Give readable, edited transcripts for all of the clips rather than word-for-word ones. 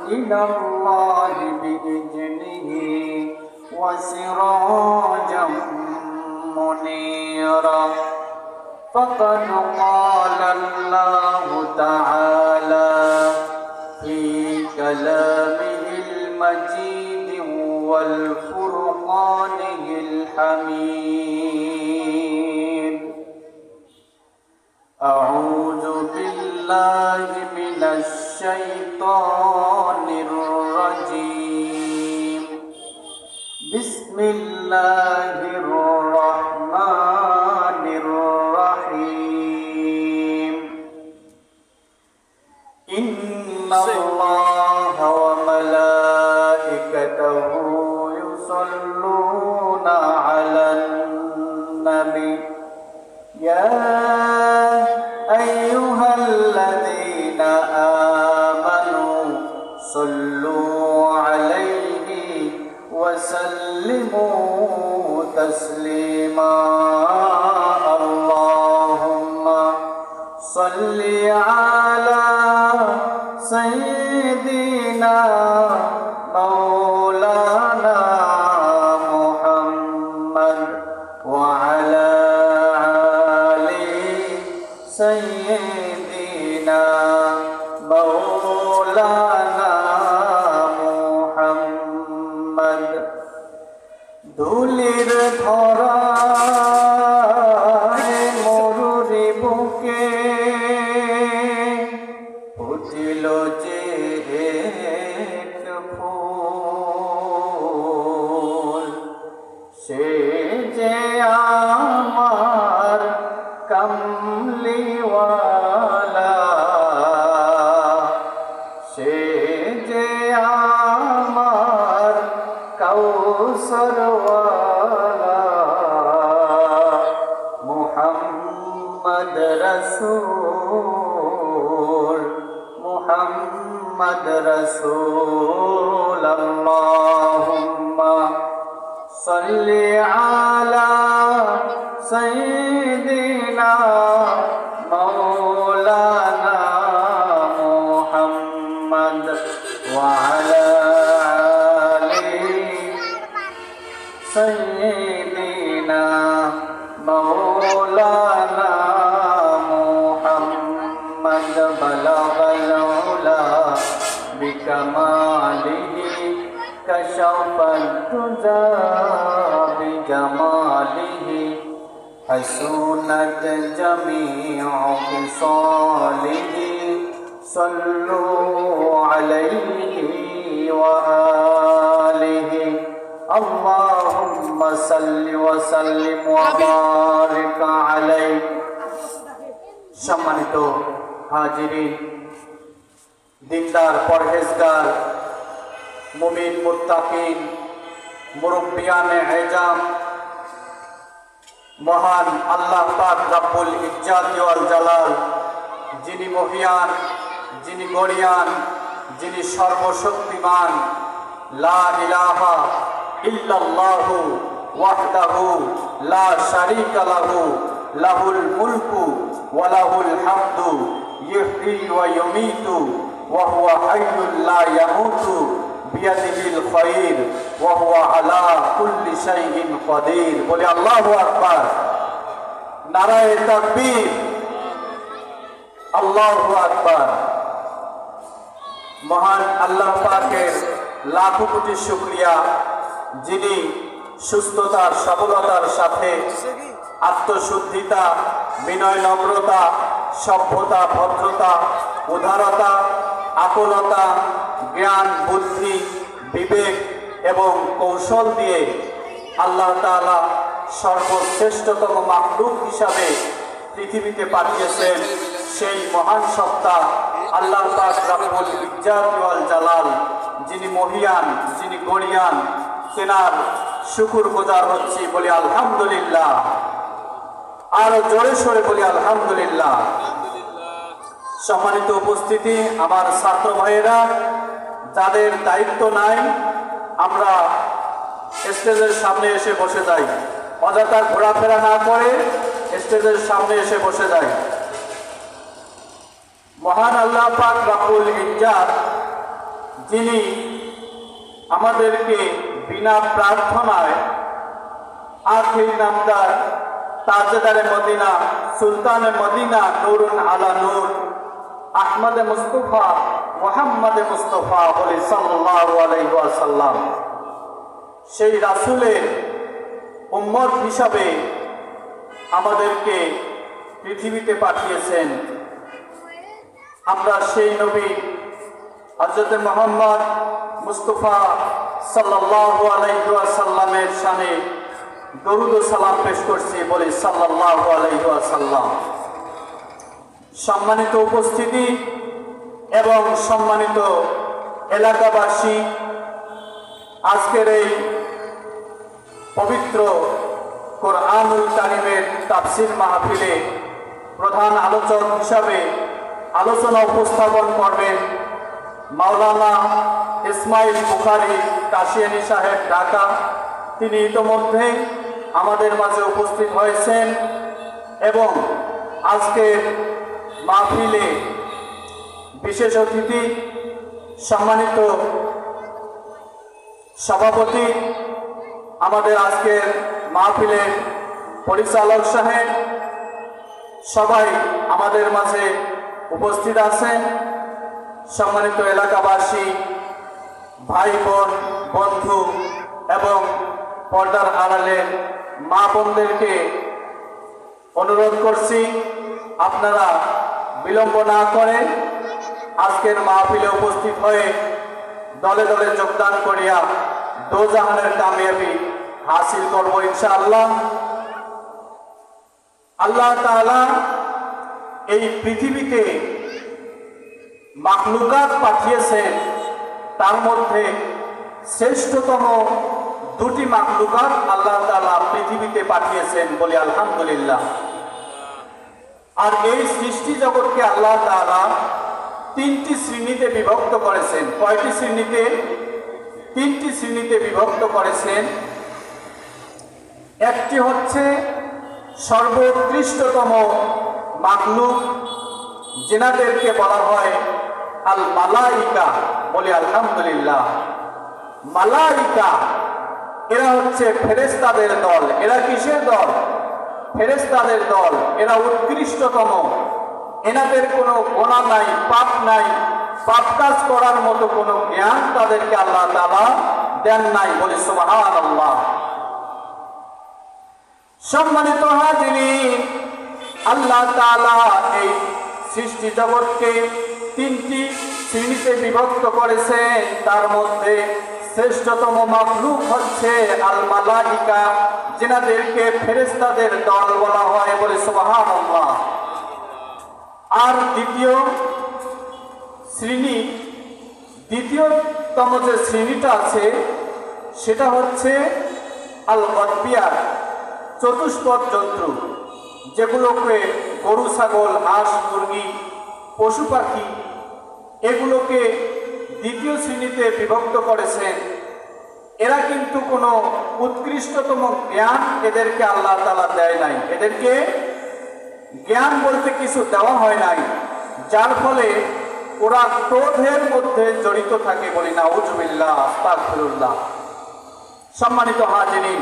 إلى الله بإذنه وسراجا منيرا فقد قال الله تعالى في كلامه المجيد والفرقانه الحميد أعوذ بالله من الشيطان الرجيم بسم الله الرحمن الرحيم إن الله وملائكته يصلون على النبي يا أيها الذين آمنوا صلوا عليه وسلموا تسليما اللهم صل على سيدنا مولانا محمد وعلى آل سيدنا مولانا محمد ধুলির ধরা মরুরি বুকে ফুটিল যে এক ফুল সে যে আমার কামলিওয়ালা সে যে আমার কাউসারওয়ালা মুহাম্মদ রাসূল মুহাম্মদ রাসূল আল্লাহুম্মা সাল্লি আলা সাইয়্যিদিনা মাওলানা মুহাম্মদ ওয়া আলা سيدنا مولانا محمد بلغ العلا بكماله كشف الدجى بجماله حسنت جميع خصاله صلوا عليه وآله اللهم صل وسلم وبارك عليه সম্মানিত হাজিরিন দিনদার পরহেজগার মুমিন মুত্তাকিন মুরব্বিয়ানে এজাম মহান আল্লাহ পাক রব্বুল ইজ্জত ওয়াল জালাল যিনি মহিয়ান যিনি গরিয়ান যিনি সর্বশক্তিমান লা ইলাহা ইল্লাল্লাহু ওয়াহদাহু লা শারীকা লাহু লাহুল মুলকু ওয়া লাহুল হামদু ইহয়ী ওয়া ইউমীতু ওয়া হুয়া হাইয়্যুল লা ইয়ামুতু বিয়াদিহিল খায়র ওয়া হুয়া আলা কুল্লি শাইইন কাদির বলে আল্লাহু আকবার নারায়ে তাকবীর আল্লাহু আকবার মহান আল্লাহ পাকের লাখো কোটি শুকরিয়া যিনি সুস্থতার সবলতার সাথে আত্মশুদ্ধিতা বিনয় নম্রতা সভ্যতা ভদ্রতা উদারতা আকুলতা জ্ঞান বুদ্ধি বিবেক এবং কৌশল দিয়ে আল্লাহ তাআলা সর্বশ্রেষ্ঠতম মাখলুক হিসাবে পৃথিবীতে পাঠিয়েছেন সেই মহান সত্তা আল্লাহ পাক রব্বুল ইজ্জত ওয়াল জালাল যিনি মহিয়ান যিনি গরিয়ান তেনার শুকর গুজার হচ্ছি বলি আলহামদুলিল্লাহ আরো জোরে সোরে বলি আলহামদুলিল্লাহ সম্মানিত উপস্থিতি আমার ছাত্র ভাইয়েরা যাদের দায়িত্ব নাই আমরা স্টেজের সামনে এসে বসে যাই অযথা ঘোরাফেরা না করে স্টেজের সামনে এসে বসে যাই মহান আল্লাহ পাক রব্বুল ইজ্জত যিনি আমাদেরকে বিনা প্রার্থনায় আখির নামদার তাজদারে মদিনা সুলতানে মদিনা নূরুন আলা নূর আহমদে মুস্তফা মুহাম্মদে মুস্তফা বলে সাল্লাল্লাহু আলাইহি ওয়াসাল্লাম সেই রাসূলের উম্মত হিসাবে আমাদেরকে পৃথিবীতে পাঠিয়েছেন। আমরা সেই নবী হযরত মুহাম্মদ মুস্তফা সাল্লাল্লাহু আলাইহি ওয়াসাল্লামের শানে দরুদ ও সালাম পেশ করছি, বলি সাল্লাল্লাহু আলাইহি ওয়াসাল্লাম। সম্মানিত উপস্থিতি এবং সম্মানিত এলাকাবাসী, আজকের এই পবিত্র কোরআনুল কারীমের তাফসীর মাহফিলে প্রধান আলোচক হিসাবে আলোচনা উপস্থাপন করবেন মাওলানা ইসমাইল বুখারী কাশিয়ানী সাহেব, ঢাকা। তিনি ইতোমধ্যে আমাদের মাঝে উপস্থিত হয়েছেন এবং আজকের মাহফিলে বিশেষ অতিথি সম্মানিত সভাপতি, আমাদের আজকের মাহফিলের পরিচালক সাহেব, সবাই আমাদের মাঝে উপস্থিত আছেন। সম্মানিত এলাকাবাসী, ভাই বোন, বন্ধু এবং পর্দার আড়ালের মা বোনদেরকে অনুরোধ করছি, আপনারা বিলম্ব না করে আজকের মাহফিলে উপস্থিত হয়ে দলে দলে যোগদান করিয়া দোজাহানের কামিয়াবি হাসিল করব ইনশাআল্লাহ। আল্লাহ তাআলা এই পৃথিবীতে মাখলুকাত পাঠিয়েছেন, তার মধ্যে শ্রেষ্ঠতম দুটি মাখলুকাত আল্লাহ তাআলা পৃথিবীতে পাঠিয়েছেন, বলি আলহামদুলিল্লাহ। আর এই সৃষ্টি জগৎকে আল্লাহ তাআলা তিনটি শ্রেণীতে বিভক্ত করেছেন। কয়টি শ্রেণীতে? তিনটি শ্রেণীতে বিভক্ত করেছেন। একটি হচ্ছে সর্বোৎকৃষ্টতম মাখলুক, যেনাদেরকে বলা হয় আল মালাইকা, বলি আলহামদুলিল্লাহ। মালাইকা এরা হচ্ছে ফেরেশতাদের দল। এরা কিসের দল? ফেরেশতাদের দল। এরা উৎকৃষ্টতম, এনাদের কোনো গুনাহ নাই, পাপ নাই, পাপ কাজ করার মতো কোনো জ্ঞান তাদেরকে আল্লাহ তাআলা দেন নাই, বলি সুবহানাল্লাহ। সম্মানিত হাজিরিন, আল্লাহ তাআলা এই সৃষ্টি জগৎকে তিনটি শ্রেণীতে বিভক্ত করেছেন। তার মধ্যে শ্রেষ্ঠতম মাখলুক হচ্ছে আল মালাইকা, যিনাদেরকে ফেরেশতাদের দল বলা হয়, বলে সুবহানাল্লাহ। আর দ্বিতীয়তম যে শ্রেণীটা আছে সেটা হচ্ছে আল গদবিয়া, চতুষ্পদ জন্তু, যেগুলোকে গরু, ছাগল, হাঁস, মুরগি, পশু পাখি, এগুলোকে দ্বিতীয় শ্রেণীতে বিভক্ত করেছেন। এরা কিন্তু কোনো উৎকৃষ্টতম জ্ঞান এদেরকে আল্লাহ তাআলা দেয় নাই। এদেরকে জ্ঞান বলতে কিছু দেওয়া হয় নাই, যার ফলে ওরা ক্রোধের মধ্যে জড়িত থাকে, বলি নাউজুবিল্লাহ, আস্তাগফিরুল্লাহ। সম্মানিত হাজিরিন,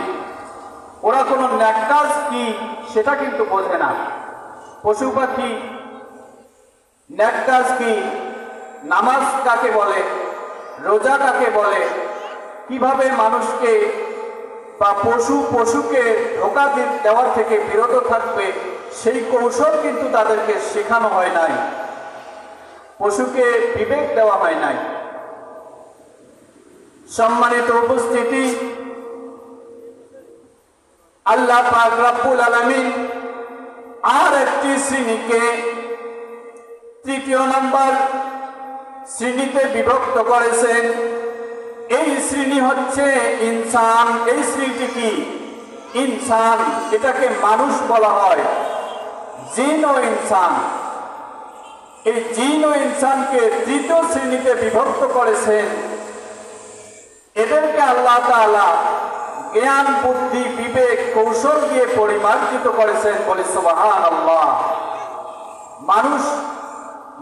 ওরা কোনো ন্যাক কাজ কি সেটা কিন্তু বোঝে না। পশু পাখি ন্যাক কাজ কি, নামাজ কাকে বলে, রোজা কাকে বলে, কিভাবে মানুষকে বা পশুকে ধোঁকা দেওয়ার থেকে বিরত থাকবে, সেই কৌশল কিন্তু তাদেরকে শেখানো হয় নাই, পশুকে বিবেক দেওয়া হয় নাই। সম্মানিত উপস্থিতি, আল্লাহ পাক রব্বুল আলামিন আর একটি শ্রেণীকে তৃতীয় নম্বর শ্রেণীতে বিভক্ত করেছেন। এই শ্রেণী হচ্ছে ইনসান। এই শ্রেণীটি কি? ইনসান। এটাকে মানুষ বলা হয়, জিন ও ইনসান। এই জিন ও ইনসানকে তৃতীয় শ্রেণীতে বিভক্ত করেছেন। এদেরকে আল্লাহ তাআলা জ্ঞান, বুদ্ধি, বিবেক, কৌশল দিয়ে পরিমার্জিত করেছেন, বলি সুবহানাল্লাহ।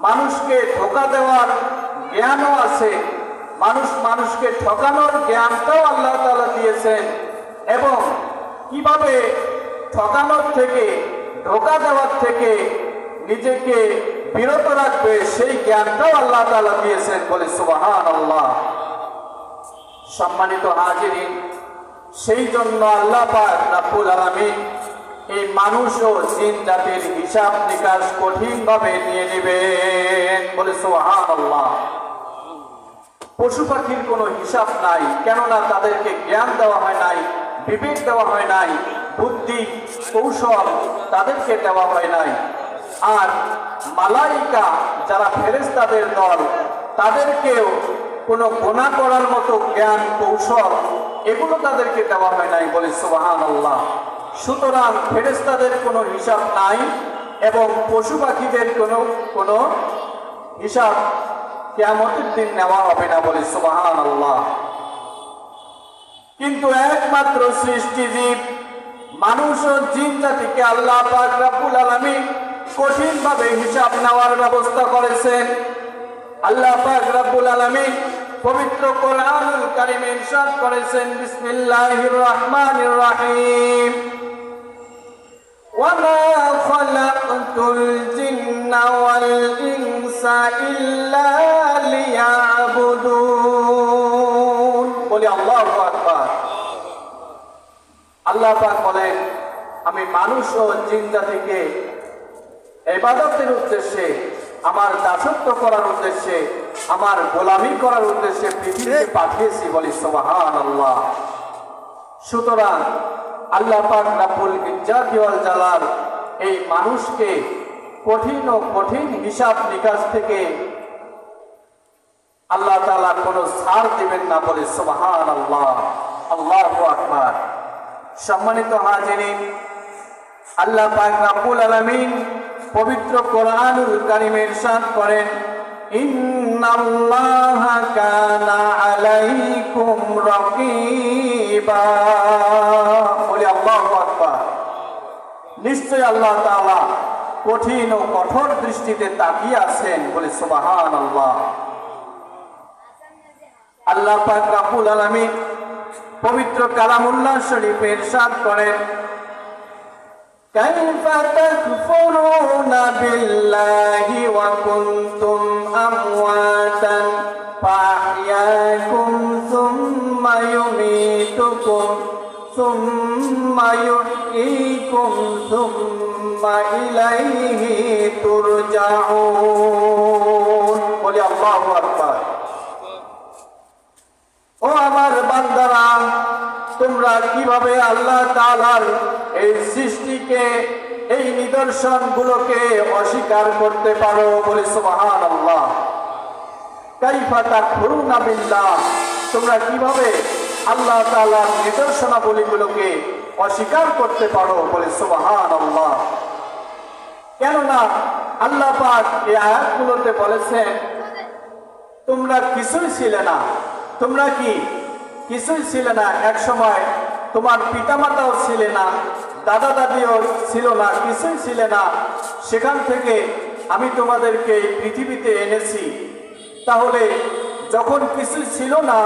মানুষকে ধোঁকা দেওয়ার জ্ঞানও আছে, মানুষ মানুষকে ঠকানোর জ্ঞানটাও আল্লাহ তাআলা দিয়েছেন এবং কিভাবে ঠকানোর থেকে ধোঁকা দেওয়ার থেকে নিজেকে বিরত রাখবে সেই জ্ঞানটাও আল্লাহ তাআলা দিয়েছেন বলে সুবহানাল্লাহ। সম্মানিত হাজিরিন, সেই জন্য আল্লাহ পাক রব্বুল আলামিন এই মানুষ ও জিন জাতির হিসাব নিকাশ কঠিনভাবে নিয়ে নেবেন বলে সুবহানাল্লাহ। পশু পাখির কোনো হিসাব নাই, কেননা তাদেরকে জ্ঞান দেওয়া হয় নাই, বিবেক দেওয়া হয় নাই, বুদ্ধি কৌশল তাদেরকে দেওয়া হয় নাই। আর মালাইকা যারা ফেরেশতাদের দল, তাদেরকেও কোনো গুনাহ করার মতো জ্ঞান কৌশল এগুলো তাদেরকে দেওয়া হয় নাই বলে সুবহানাল্লাহ। সুতরাং ফেরেশতাদের কোনো হিসাব নাই এবং পশু পাখিদের কোনো হিসাব কিয়ামতের দিন নেওয়া হবে না বলে সুবহানাল্লাহ। কিন্তু একমাত্র সৃষ্টিজীব মানুষ ও জিন জাতিকে আল্লাহ পাক রব্বুল আলামিন কঠিনভাবে হিসাব নেওয়ার ব্যবস্থা করেছেন। আল্লাহ পাক রব্বুল আলামিন পবিত্র কোরআনুল কারীমে ইরশাদ করেছেন, বিসমিল্লাহির রহমানির রহিম, ওয়া মা খালাকতুল জিন্না ওয়াল ইনসা ইল্লা লিয়াবুদুন। বলি আল্লাহু আকবার। আল্লাহ পাক বলেন, আমি মানুষ ও জিন জাতিকে ইবাদতের উদ্দেশ্যে, আমার দাসত্ব করার উদ্দেশ্যে, আমার গোলামি করার উদ্দেশ্যে পৃথিবীতে পাঠিয়েছি বলি সুবহানাল্লাহ। সুতরাং আল্লাহ পাক রব্বুল ইজ্জাতি ওয়াল জালাল এই মানুষকে কঠিন হিসাব নিকাশ থেকে আল্লাহ তাআলা কোনো ছাড় দিবেন না বলে সুবহানাল্লাহ। আল্লাহু আকবার। সম্মানিত হাজিরিন, আল্লাহ পাক রব্বুল আলামিন পবিত্র কোরআনুল কারীমে ইরশাদ করেন, ইন্নাল্লাহা কানা আলাইকুম রাকিবা। বলি আল্লাহু আকবার। নিশ্চয় আল্লাহ তাআলা কঠিন ও কঠোর দৃষ্টিতে তাকিয়ে আছেন বলে সুবহানাল্লাহ। আল্লাহ পাক রব্বুল আলামিন পবিত্র কালামুল্লাহ শরীফে ইরশাদ করেন, কাইফা তাকফুরুনা বিল্লাহি ওয়া কুনতুম আমওয়াতান ফাহইয়াকুম সুম্মা ইউমীতুকুম সুম্মা ইউহয়ীকুম সুম্মা ইলাইহি তুরজাউন। বলি আল্লাহু আকবার। ও আমার বান্দারা, তোমরা কিভাবে আল্লাহ তাআলার এই সৃষ্টিকে, এই নিদর্শনগুলোকে অস্বীকার করতে পারো বলে সুবহানাল্লাহ। কাইফা তাকফুরুনা বিল্লাহ, তোমরা কিভাবে আল্লাহ তাআলার নিদর্শনাবলীগুলোকে অস্বীকার করতে পারো বলে সুবহানাল্লাহ। কেননা আল্লাহ পাক এই আয়াতগুলোতে বলেছেন, তোমরা কিছুই ছিলে না, তোমরা কি কিছুই ছিলে না, এক সময় তোমার পিতামাতাও ছিলে না, দাদা দাদিও ছিল না, কিছুই ছিলে না, সেখান থেকে আমি তোমাদেরকে পৃথিবীতে এনেছি। তাহলে যখন কিছুই ছিল না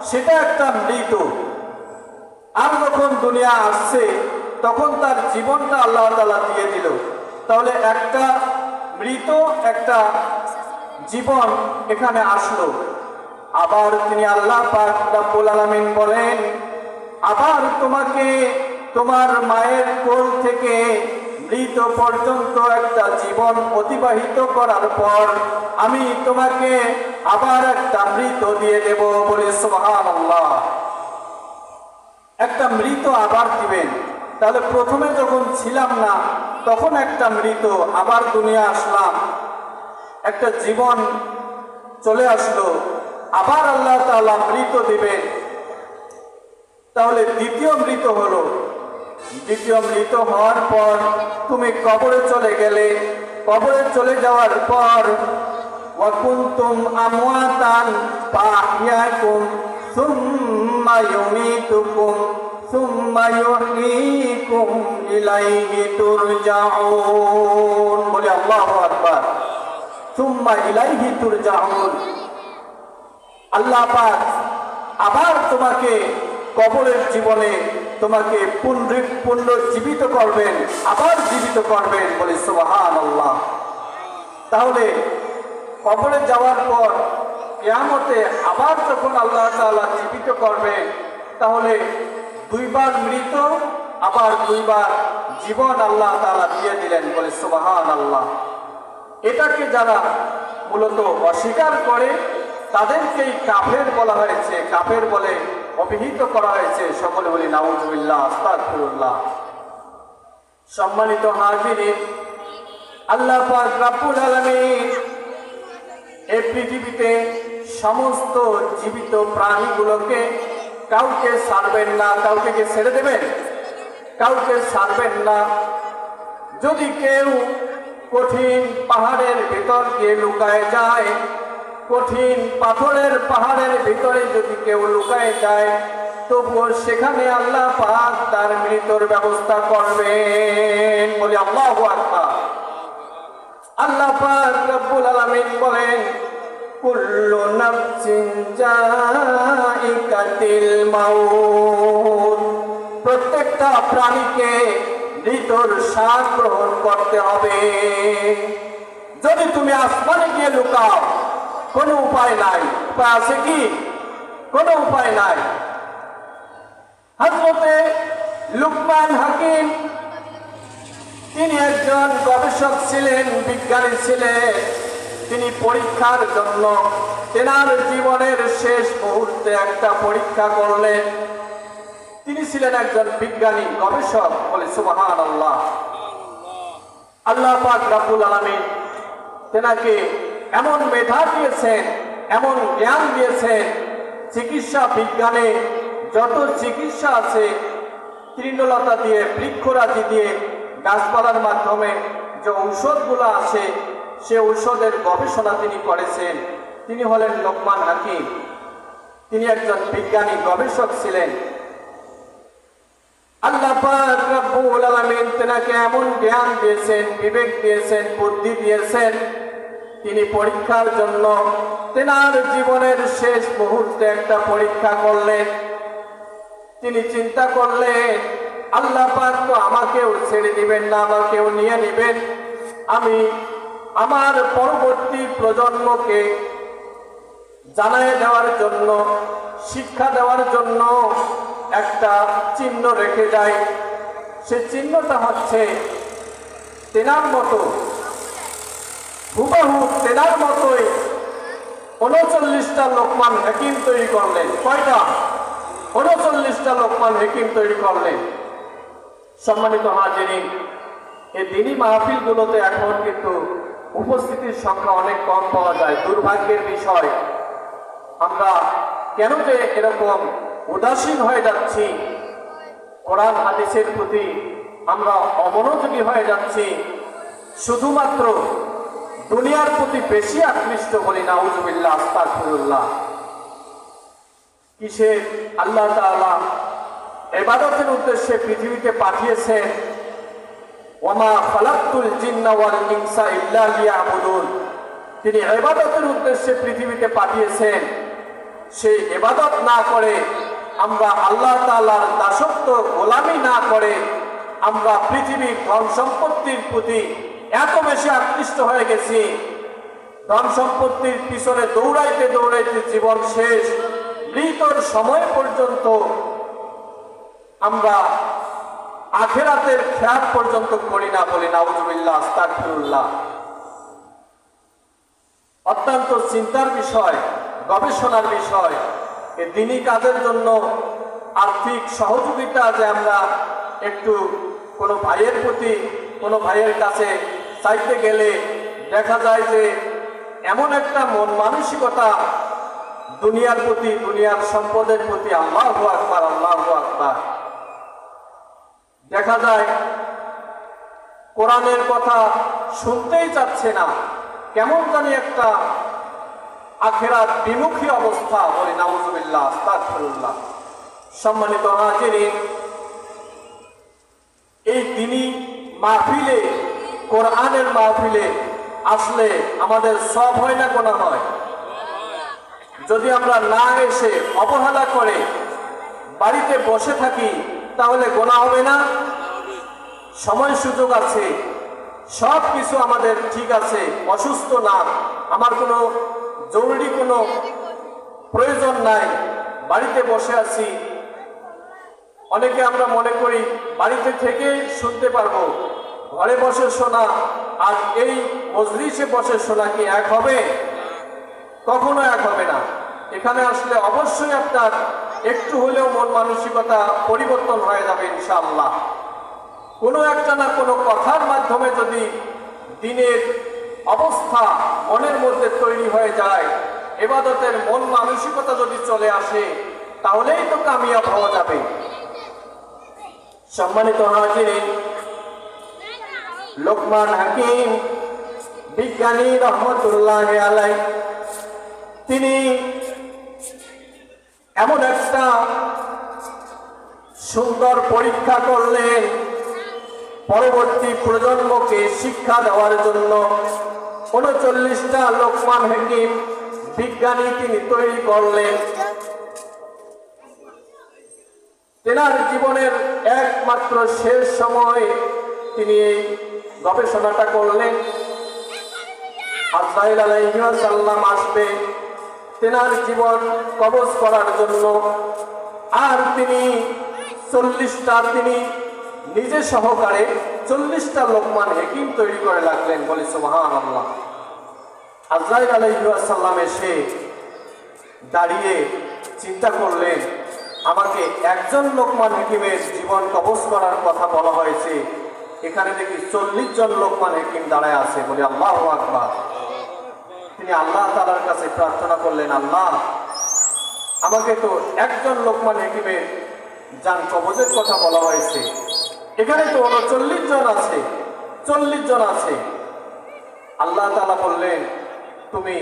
সেটা একটা মৃত, আর যখন দুনিয়া আসছে তখন তার জীবনটা আল্লাহ তাআলা দিয়ে দিল। তাহলে একটা মৃত একটা জীবন এখানে আসলো। আবার তিনি আল্লাহ পাক রব্বুল আলামিন বলেন, আবার তোমাকে তোমার মায়ের কোল থেকে মৃত পর্যন্ত একটা জীবন অতিবাহিত করার পর আমি তোমাকে আবার একটা মৃত দিয়ে দেব বলে সুবহানাল্লাহ। একটা মৃত আবার দিবেন। তাহলে প্রথমে যখন ছিলাম না তখন একটা মৃত, আবার দুনিয়া আসলাম, একটা জীবন চলে আসলো, আবার আল্লাহ তাআলা মৃত দিবেন। তাহলে দ্বিতীয় মৃত হলো। দ্বিতীয় মৃত হওয়ার পর তুমি কবরে চলে গেলে, কবরে চলে যাওয়ার পর ওয়া কুনতুম আমওয়াতান ফাহইয়াকুম সুম্মা ইউমীতুকুম সুম্মা ইউহয়ীকুম ইলাইহি তুরজাউন। বলি আল্লাহু আকবার। সুম্মা ইলাইহি তুরজাউন। আল্লাহ পাক আবার তোমাকে কবরের জীবনে তোমাকে পুনরুজ্জীবিত করবেন, আবার জীবিত করবেন, বলে সুবহানাল্লাহ। তাহলে কবরে যাওয়ার পর কিয়ামতে আবার যখন আল্লাহ তাআলা জীবিত করবেন, তাহলে দুইবার মৃত আবার দুইবার জীবন আল্লাহ তাআলা দিয়ে দিলেন, বলে সুবহানাল্লাহ। এটাকে যারা মূলত অস্বীকার করে তাদেরকেই কাফের বলা হয়েছে, কাফের বলে অভিহিত করা হয়েছে। সকলে বলি নাউযুবিল্লাহ, আস্তাগফিরুল্লাহ। সম্মানিত হাজিরিন, আল্লাহ পাক রব্বুল আলামিন এই পৃথিবীতে সমস্ত জীবিত প্রাণীগুলোকে কাউকে ছাড়বেন না। কাউকে কি ছেড়ে দেবেন? কাউকে ছাড়বেন না। যদি কেউ কঠিন পাহাড়ের ভিতর গিয়ে লুকায় যায়, কঠিন পাথরের পাহাড়ের ভিতরে যদি কেউ লুকায় যায়, তবুও সেখানে আল্লাহ পাক তার মৃত্যুর ব্যবস্থা করবেন, বলে আল্লাহু আকবার। আল্লাহ পাক রব্বুল আলামিন বলেন, কুল্লু নাফসিন যায়িকাতুল মাউত, প্রত্যেকটা প্রাণীকে মৃত্যুর স্বাদ গ্রহণ করতে হবে। যদি তুমি আসমানে গিয়ে লুকাও, কোনো উপায় নাই। উপায় আছে কি? কোনো উপায় নাই। হযরতে লুকমান হাকিম, তিনি একজন গবেষক ছিলেন, বিজ্ঞানী ছিলেন। তিনি পরীক্ষার জন্য তেনার জীবনের শেষ মুহূর্তে একটা পরীক্ষা করলেন। তিনি ছিলেন একজন বিজ্ঞানী, গবেষক, বলে সুবহানাল্লাহ। আল্লাহ পাক রব্বুল আলামিন তেনাকে এমন মেধা দিয়েছেন, এমন জ্ঞান দিয়েছেন, চিকিৎসা বিজ্ঞানে যত চিকিৎসা আছে, তৃণলতা দিয়ে, বৃক্ষরাজি দিয়ে, গাছপালার মাধ্যমে যে ঔষধগুলো আছে, সে ঔষধের গবেষণা তিনি করেছেন। তিনি হলেন লুকমান হাকিম। তিনি একজন বিজ্ঞানী, গবেষক ছিলেন। আল্লাহ পাক রব্বুল আলামিন তেনাকে এমন জ্ঞান দিয়েছেন, বিবেক দিয়েছেন, বুদ্ধি দিয়েছেন। তিনি পরীক্ষার জন্য তেনার জীবনের শেষ মুহূর্তে একটা পরীক্ষা করলেন। তিনি চিন্তা করলেন, আল্লাহ পাক তো আমাকেও ছেড়ে দিবেন না, আমাকেও নিয়ে নেবেন। আমি আমার পরবর্তী প্রজন্মকে জানায় দেওয়ার জন্য, শিক্ষা দেওয়ার জন্য একটা চিহ্ন রেখে যাই। সে চিহ্নটা হচ্ছে তেনার মতো, হুবহু তেনার মতোই 39টা লোকমান হাকিম তৈরি করলেন। কয়টা? 39টা লোকমান হাকিম তৈরি করলেন। সম্মানিত হাজিরিন, এই দিনী মাহফিলগুলোতে এখন কিন্তু উপস্থিতির সংখ্যা অনেক কম পাওয়া যায়। দুর্ভাগ্যের বিষয়, আমরা কেন যে এরকম উদাসীন হয়ে যাচ্ছি, কোরআন হাদিসের প্রতি আমরা অমনোযোগী হয়ে যাচ্ছি, শুধুমাত্র দুনিয়ার প্রতি বেশি আকৃষ্ট, বলি নাউযুবিল্লাহ, আস্তাগফিরুল্লাহ। কিসের? আল্লাহ তাআলা ইবাদতের উদ্দেশ্যে পৃথিবীতে পাঠিয়েছেন। ওয়ামা খালাকতুল জিন্না ওয়াল ইনসা ইল্লা লিয়াবুদুন। তিনি ইবাদতের উদ্দেশ্যে পৃথিবীতে পাঠিয়েছেন। সেই ইবাদত না করে, আমরা আল্লাহ তাআলার দাসত্ব গোলামি না করে, আমরা পৃথিবীর ধন সম্পত্তির প্রতি এত বেশি আকৃষ্ট হয়ে গেছি, ধন সম্পত্তির পিছনে দৌড়াইতে দৌড়াইতে জীবন শেষ, মৃত্যুর সময় পর্যন্ত আমরা আখিরাতের খেয়াল পর্যন্ত করি না, বলি নাউযুবিল্লাহ, আস্তাগফিরুল্লাহ। অত্যন্ত চিন্তার বিষয়, গবেষণার বিষয়। এই দিনী কাজের জন্য আর্থিক সহযোগিতা যে আমরা একটু কোনো ভাইয়ের প্রতি, কোনো ভাইয়ের কাছে চাইতে গেলে দেখা যায় যে এমন একটা মন মানসিকতা দুনিয়ার প্রতি, দুনিয়ার সম্পদের প্রতি, আল্লাহু আকবার, আল্লাহু আকবার। দেখা যায় কোরআনের কথা শুনতেই চাচ্ছে না, কেমন জানি একটা আখিরাত বিমুখী অবস্থা, বলি নাউযুবিল্লাহ, আস্তাগফিরুল্লাহ। সম্মানিত হাজিরিন, এই দিনী মাহফিলে, কোরআনের মাহফিলে আসলে আমাদের সব হয় না, গোনা হয়? যদি আমরা না এসে অবহেলা করে বাড়িতে বসে থাকি তাহলে গোনা হবে না? সময় সুযোগ আছে, সব কিছু আমাদের ঠিক আছে, অসুস্থ না, আমার কোনো জরুরি কোনো প্রয়োজন নাই, বাড়িতে বসে আছি। অনেকে আমরা মনে করি বাড়িতে থেকে শুনতে পারবো, ঘরে বসে শোনা আর এই মজলিসে বসে শোনা কি এক হবে? কখনো এক হবে না। এখানে আসলে অবশ্যই আপনার একটু হলেও মন মানসিকতা পরিবর্তন হয়ে যাবে ইনশাআল্লাহ। কোনো একটা না কোনো কথার মাধ্যমে যদি দিনের অবস্থা মনের মধ্যে তৈরি হয়ে যায়, ইবাদতের মন মানসিকতা যদি চলে আসে, তাহলেই তো কামিয়াব হওয়া যাবে। সম্মানিত হাজিরিন, লোকমান হাকিম বিজ্ঞানী রহমতুল্লাহ আলাইহি তিনি এমন একটা সুন্দর পরীক্ষা করলেন, পরবর্তী প্রজন্মকে শিক্ষা দেওয়ার জন্য 39টা লোকমান হাকিম বিজ্ঞানী তিনি তৈরি করলেন। তেনার জীবনের একমাত্র শেষ সময় তিনি এই গবেষণাটা করলেন। আজরাইল আলাইহিস সালাম আসবে তেনার জীবন কবজ করার জন্য, আর তিনি 40টা তিনি নিজে সহকারে 40টা লোকমান হাকিম তৈরি করে রাখলেন। বলি সুবহানাল্লাহ। আজরাইল আলাইহিস সালাম এসে দাঁড়িয়ে চিন্তা করলেন, আমাকে একজন লোকমান হাকিমের জীবন কবজ করার কথা বলা হয়েছে, এখানে দেখি 40 জন লোকমান হাকিম দাঁড়ায় আছে। বলি আল্লাহু আকবার। তিনি আল্লাহ তাআলার কাছে প্রার্থনা করলেন, আল্লাহ আমাকে তো একজন লোকমান হাকিমের জান কবজের কথা বলা হয়েছে, এখানে তো 39 জন আছে, 40 জন আছে। আল্লাহ তাআলা বললেন, তুমি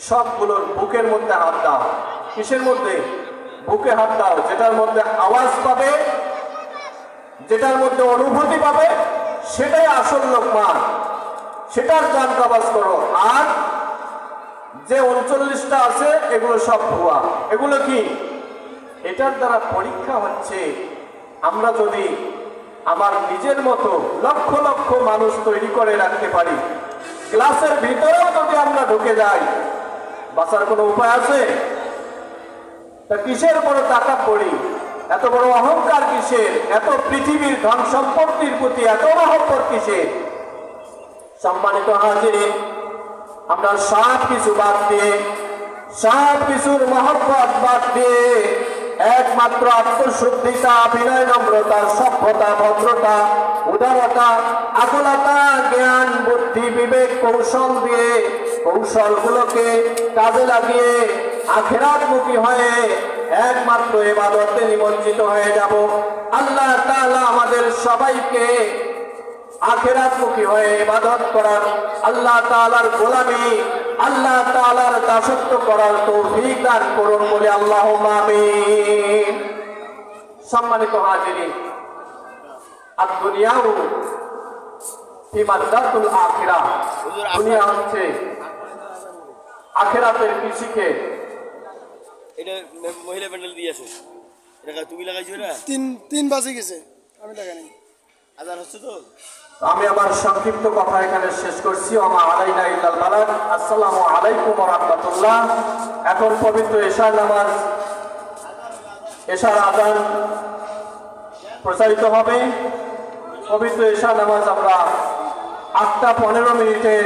সবগুলোর বুকের মধ্যে হাত দাও। কিসের মধ্যে? বুকে হাত দাও। যেটার মধ্যে আওয়াজ পাবে, যেটার মধ্যে অনুভূতি পাবে, সেটাই আসল লোকমান, সেটার জান কবজ করো। আর যে 39টা আছে এগুলো সব ভুয়া। এগুলো কি? এটার দ্বারা পরীক্ষা হচ্ছে আমরা যদি আমার নিজের মতো লক্ষ লক্ষ মানুষ তৈরি করে রাখতে পারি, ক্লাসের ভিতরেও যদি আমরা ঢুকে যাই, বাঁচার কোনো উপায় আছে? তা কিসের বড় টাকা পড়ি, এত বড় অহংকার কিসের? এত পৃথিবীর ধন সম্পত্তির প্রতি এত মহব্বত কিসের? সম্মানিত হাজিরিন, আমরা সব কিছু বাদ দিয়ে, সব কিছুর মহব্বত বাদ দিয়ে একমাত্র আত্মশুদ্ধিতা, বিনয়, নম্রতা, সভ্যতা, ভদ্রতা, উদারতা, আকুলতা, জ্ঞান, বুদ্ধি, বিবেক, কৌশল দিয়ে কৌশলগুলোকে কাজে লাগিয়ে আখিরাতমুখী হয়ে একমাত্র ইবাদতে নিমজ্জিত হয়ে যাব। আল্লাহ তাআলা আমাদের সবাইকে আখিরাতমুখী হয়ে ইবাদত করার, আল্লাহ তাআলার গোলামি, আল্লাহ তাআলার দাসত্ব করার তৌফিক দান করুন। বলে আল্লাহুম্মা আমিন। সম্মানিত হাজিরিন, আদ-দুনিয়াউ ফি মাদাতুল আখিরাহ, দুনিয়া হচ্ছে আখিরাতের কৃষিকে। এটা মহিলা প্যান্ডেল দিয়েছে, এটা তুমি লাগাইছো না? তিন বাজে গেছে, আমি লাগাইনি। আজান হচ্ছে তো। আমি আমার সংক্ষিপ্ত কথা এখানে শেষ করছি। ওমা আলাইনা ইল্লাল বালাগ। আসসালামু আলাইকুম ওয়া রাহমাতুল্লাহ। এখন পবিত্র এশার নামাজ, এশার আজান প্রচারিত হবে। পবিত্র এশার নামাজ আমরা 8টা 15 মিনিটে